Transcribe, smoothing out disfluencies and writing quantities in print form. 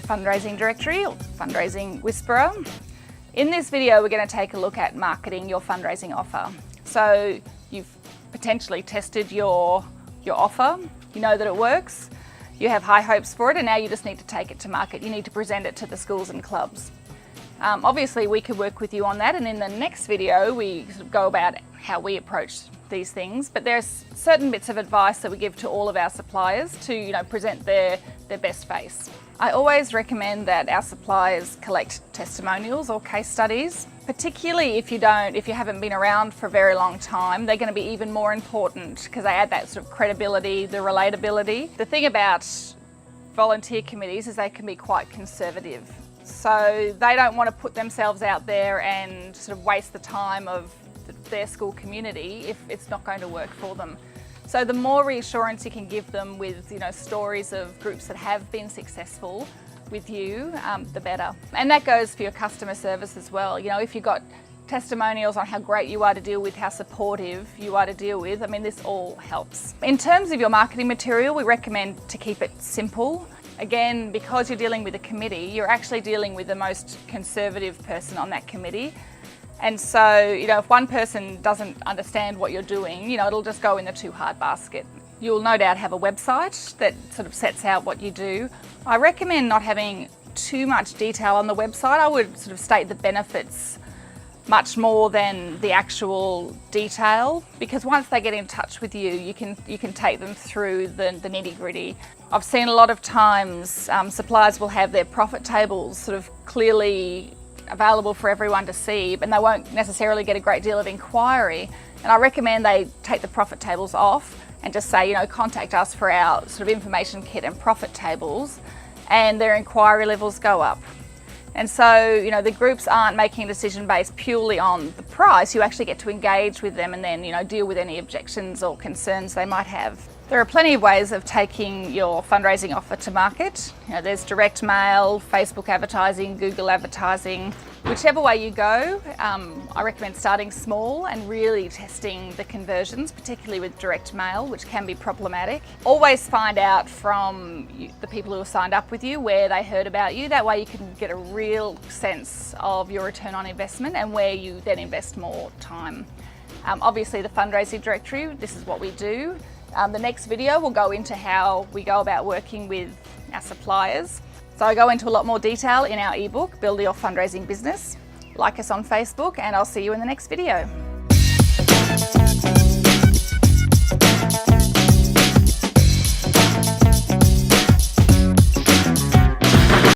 fundraising directory, or fundraising whisperer. In this video, we're going to take a look at marketing your fundraising offer. So you've potentially tested your offer, you know that it works, you have high hopes for it, and now you just need to take it to market. You need to present it to the schools and clubs. Obviously, we could work with you on that, and in the next video, we sort of go about how we approach these things. But there's certain bits of advice that we give to all of our suppliers to, present their best face. I always recommend that our suppliers collect testimonials or case studies, particularly if you haven't been around for a very long time. They're going to be even more important because they add that sort of credibility, the relatability. The thing about volunteer committees is they can be quite conservative. So they don't want to put themselves out there and sort of waste the time of their school community if it's not going to work for them. So the more reassurance you can give them with stories of groups that have been successful with you, the better. And that goes for your customer service as well. If you've got testimonials on how great you are to deal with, how supportive you are to deal with, this all helps. In terms of your marketing material, we recommend to keep it simple. Again, because you're dealing with a committee, you're actually dealing with the most conservative person on that committee. And so, if one person doesn't understand what you're doing, it'll just go in the too hard basket. You'll no doubt have a website that sort of sets out what you do. I recommend not having too much detail on the website. I would sort of state the benefits much more than the actual detail, because once they get in touch with you, you can take them through the nitty-gritty. I've seen a lot of times suppliers will have their profit tables sort of clearly available for everyone to see, but they won't necessarily get a great deal of inquiry. And I recommend they take the profit tables off and just say, contact us for our sort of information kit and profit tables, and their inquiry levels go up. And so, the groups aren't making a decision based purely on the price. You actually get to engage with them and then, deal with any objections or concerns they might have. There are plenty of ways of taking your fundraising offer to market. There's direct mail, Facebook advertising, Google advertising. Whichever way you go, I recommend starting small and really testing the conversions, particularly with direct mail, which can be problematic. Always find out from the people who have signed up with you where they heard about you. That way you can get a real sense of your return on investment and where you then invest more time. Obviously the fundraising directory, this is what we do. The next video will go into how we go about working with our suppliers. So I go into a lot more detail in our ebook, Build Your Fundraising Business. Like us on Facebook, and I'll see you in the next video.